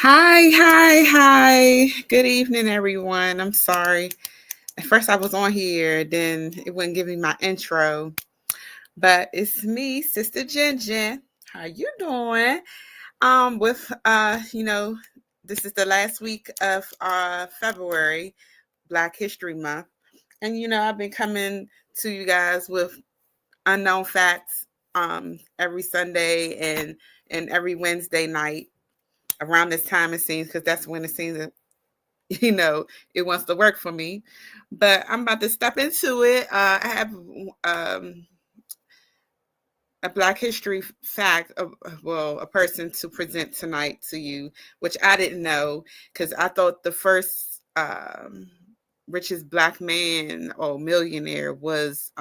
Hi. Good evening, everyone. I'm sorry. At first, I was on here, then it wouldn't give me my intro. But it's me, Sister Jenn. How you doing? With this is the last week of February, Black History Month, and I've been coming to you guys with unknown facts every Sunday and every Wednesday night around this time it seems because that's when it seems that you know it wants to work for me. But I'm about to step into it. I have um, a Black History fact of, well, a person to present tonight to you, which I didn't know because I thought the first richest Black man or millionaire was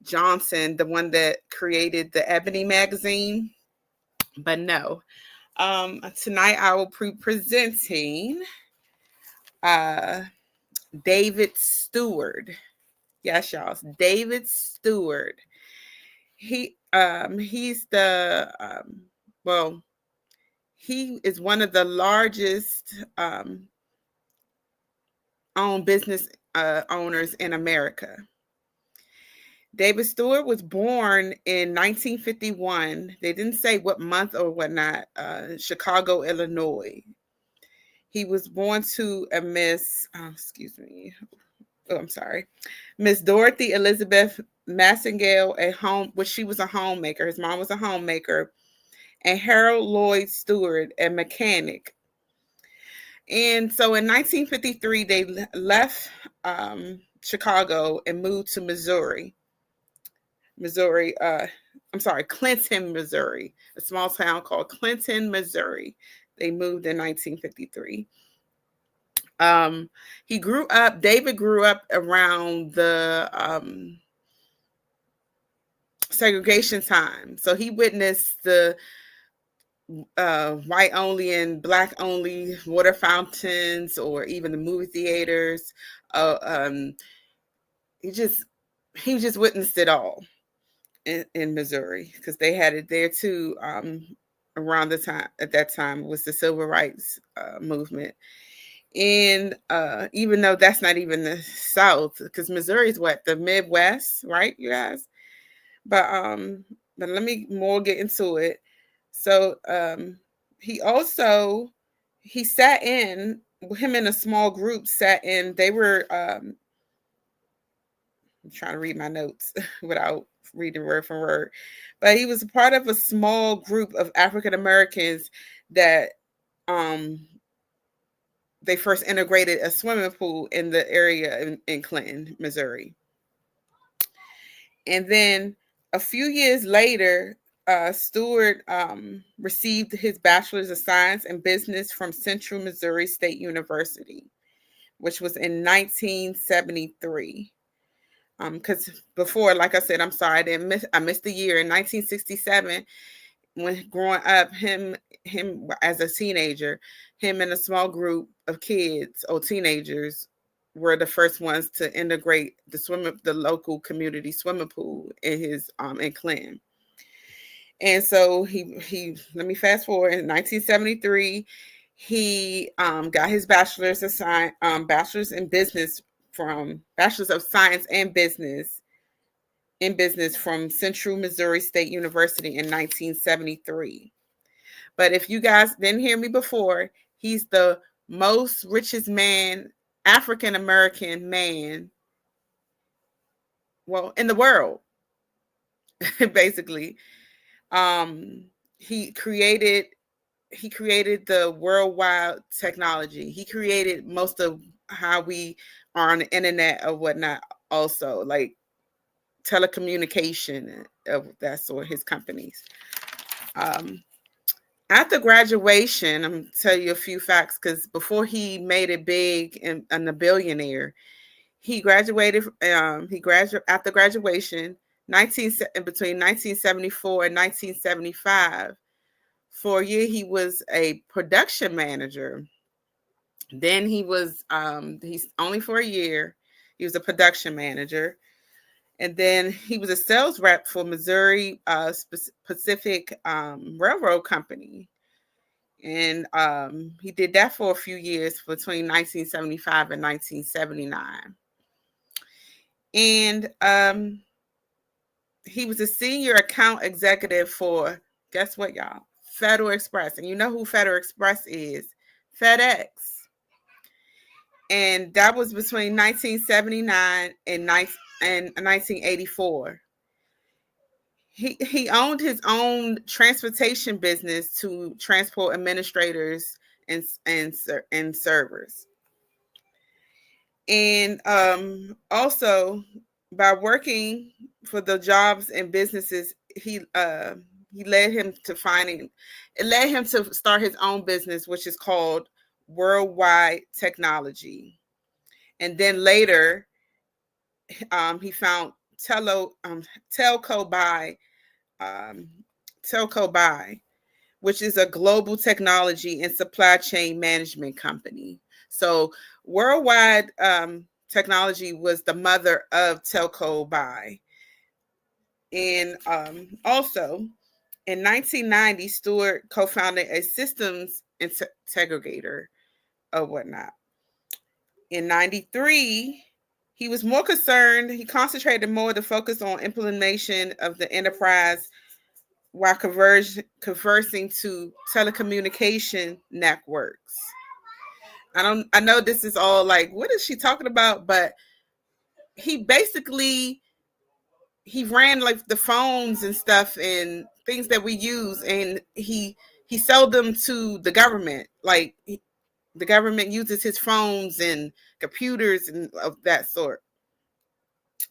Johnson, the one that created the Ebony magazine. But no. Tonight I will be presenting uh, David Stewart. Yes, y'all, David Stewart. He's the well, he is one of the largest owned business owners in America. David Stewart was born in 1951. They didn't say what month or whatnot. Chicago, Illinois. He was born to a excuse me. Oh, I'm sorry. Miss Dorothy Elizabeth Massengale, which she was a homemaker. His mom was a homemaker. And Harold Lloyd Stewart, a mechanic. And so in 1953, they left Chicago and moved to Missouri. Clinton, Missouri, a small town called Clinton, Missouri. They moved in 1953. David grew up around the segregation time. So he witnessed the white only and black only water fountains or even the movie theaters. He just witnessed it all in Missouri because they had it there too. Around the time at that time was the civil rights movement. And even though that's not even the South, because Missouri is what, the Midwest, right, you guys? But let me more get into it. So he sat in, him in a small group sat in. They were I'm trying to read my notes without reading word for word, but he was a part of a small group of African Americans that they first integrated a swimming pool in the area in Clinton, Missouri. And then a few years later, Stewart received his bachelor's of science in business from Central Missouri State University, which was in 1973. Because before, like I said, I'm sorry, I missed the year. In 1967, when growing up, him as a teenager, him and a small group of kids or teenagers were the first ones to integrate the local community swimming pool in Clinton. And so he let me fast forward. In 1973, he got his bachelor's of science, bachelor's in business from Bachelor's of Science and Business in business from Central Missouri State University in 1973. But if you guys didn't hear me before, he's the most richest man, African American man, well, in the world, basically. Um, he created the worldwide technology. He created most of how we are on the internet or whatnot. Also, like telecommunication of that sort. His companies. After graduation, I'm gonna tell you a few facts because before he made it big and a billionaire, he graduated. After graduation, between 1974 and 1975. For a year, he was a production manager. Then he's only for a year. He was a production manager. And then he was a sales rep for Missouri Pacific Railroad Company. And he did that for a few years between 1975 and 1979. And he was a senior account executive for, guess what, y'all? Federal Express. And you know who Federal Express is? FedEx. And that was between 1979 and 1984. He owned his own transportation business to transport administrators and servers. And also, by working for the jobs and businesses, he led him to finding it led him to start his own business, which is called Worldwide Technology. And then later, he found Telco by um, Telco by, which is a global technology and supply chain management company. So Worldwide Technology was the mother of Telco by. And also in 1990, Stewart co-founded a systems integrator or whatnot. In 93, he concentrated more to focus on implementation of the enterprise while conversing to telecommunication networks. I know this is all like, what is she talking about? But he basically he ran like the phones and stuff and things that we use, and he sold them to the government. Like the government uses his phones and computers and of that sort.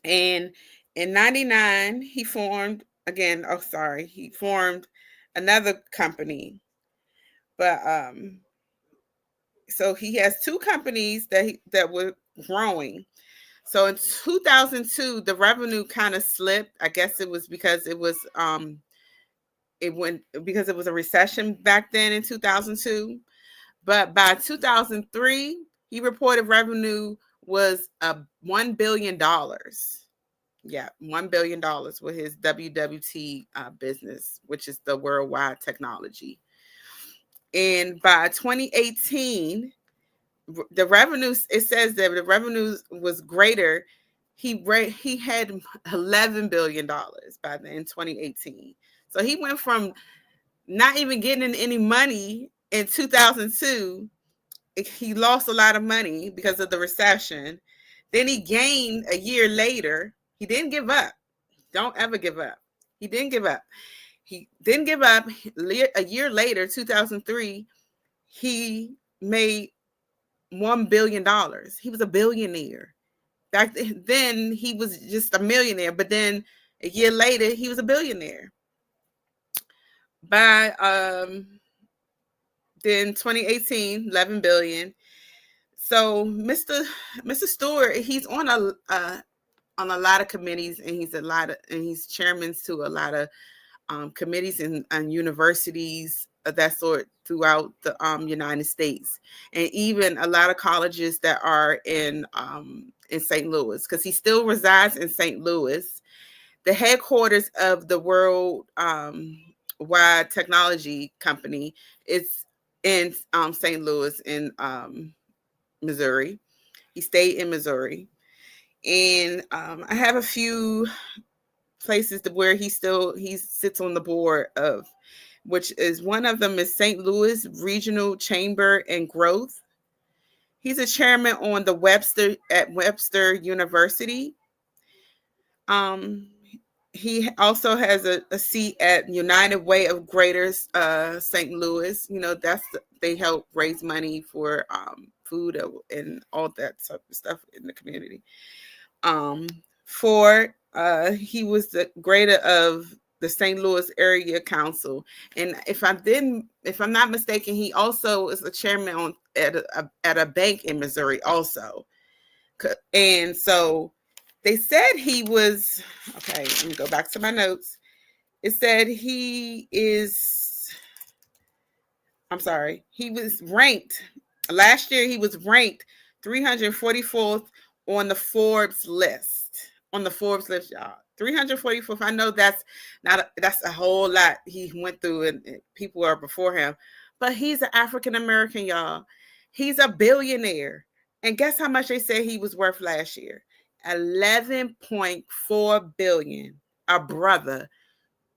And in 99, he formed another company. But so he has two companies that were growing. So in 2002, the revenue kind of slipped. I guess it was because it was a recession back then in 2002. But by 2003, he reported revenue was $1 billion. Yeah, $1 billion with his WWT business, which is the Worldwide Technology. And by 2018, the revenues, it says that the revenues was greater. He had $11 billion by then in 2018. So he went from not even getting any money in 2002. He lost a lot of money because of the recession. Then he gained a year later. He didn't give up. Don't ever give up. He didn't give up. He didn't give up. A year later, 2003, he made $1 billion. He was a billionaire. Back then, he was just a millionaire. But then a year later, he was a billionaire. By then 2018, 11 billion. So Mr. Stewart, he's on a lot of committees, and he's chairman to a lot of committees and universities of that sort throughout the United States, and even a lot of colleges that are in St. Louis, because he still resides in St. Louis. The headquarters of the Worldwide Technology Company is in St. Louis in Missouri. He stayed in Missouri, and I have a few places where he sits on the board of, which is one of them is St. Louis Regional Chamber and Growth. He's a chairman on the Webster University. He also has a seat at United Way of Greater St. Louis. You know, they help raise money for food and all that type of stuff in the community. He was the grader of the St. Louis Area Council, and if I'm not mistaken, he also is a chairman at a bank in Missouri also. And so they said he was okay. Let me go back to my notes. It said he was ranked last year. He was ranked 344th on the Forbes list. Y'all. 344th. I know that's a whole lot he went through, and people are before him. but he's an African American, y'all. He's a billionaire. And guess how much they said he was worth last year? 11.4 billion. A brother,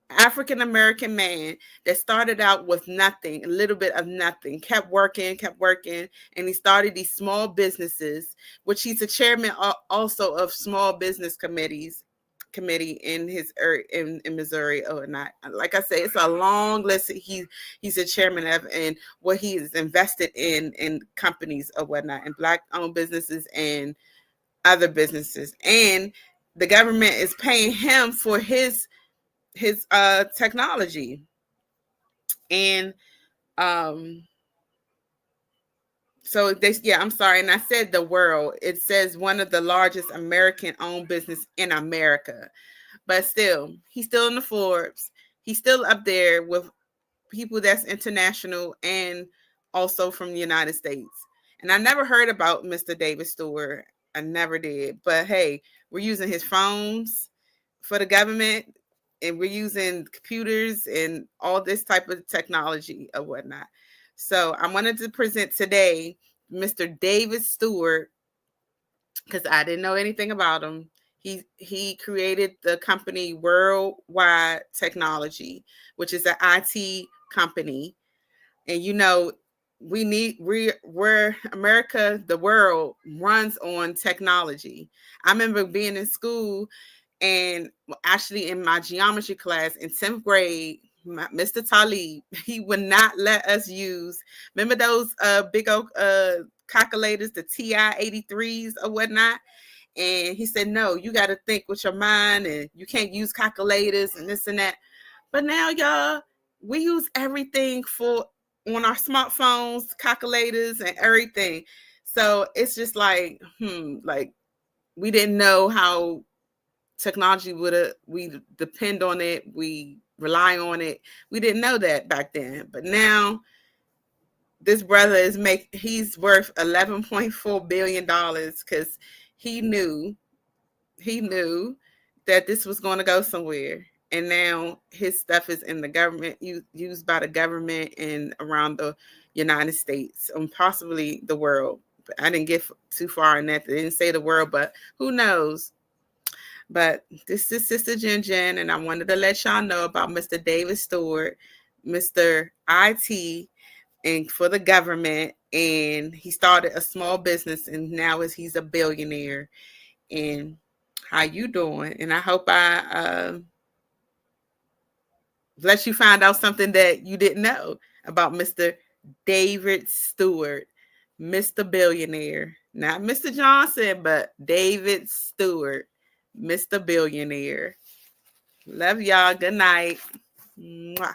African American man that started out with nothing, a little bit of nothing, kept working, and he started these small businesses, which he's a chairman also of small business committee in his in Missouri or not. Like I say, it's a long list. He's a chairman of, and what he is invested in companies or whatnot, and black owned businesses and other businesses, and the government is paying him for his technology. And so they, yeah, I'm sorry, and I said the world. It says one of the largest American owned business in America, but still, he's still in the Forbes. He's still up there with people that's international and also from the United States. And I never heard about Mr. David Stewart. I never did. But hey, we're using his phones for the government, and we're using computers and all this type of technology or whatnot. So I wanted to present today Mr. David Stewart, because I didn't know anything about him. He created the company Worldwide Technology, which is an IT company. And we're America, the world runs on technology. I remember being in school, and actually in my geometry class in 10th grade, Mr. Talib, he would not let us use, remember those big old calculators, the TI-83s or whatnot? And he said, no, you got to think with your mind, and you can't use calculators and this and that. But now, y'all, we use everything on our smartphones, calculators, and everything. So it's just like, like we didn't know how technology we depend on it, we rely on it. We didn't know that back then. But now this brother he's worth $11.4 billion because he knew that this was going to go somewhere. And now his stuff is in the government, used by the government and around the United States and possibly the world. But I didn't get too far in that. They didn't say the world, but who knows? But this is Sister Jenn, and I wanted to let y'all know about Mr. David Stewart, Mr. IT, and for the government. And he started a small business, and now he's a billionaire. And how you doing? And I hope I let you find out something that you didn't know about Mr. David Stewart, Mr. Billionaire. Not Mr. Johnson, but David Stewart, Mr. Billionaire. Love y'all. Good night. Mwah.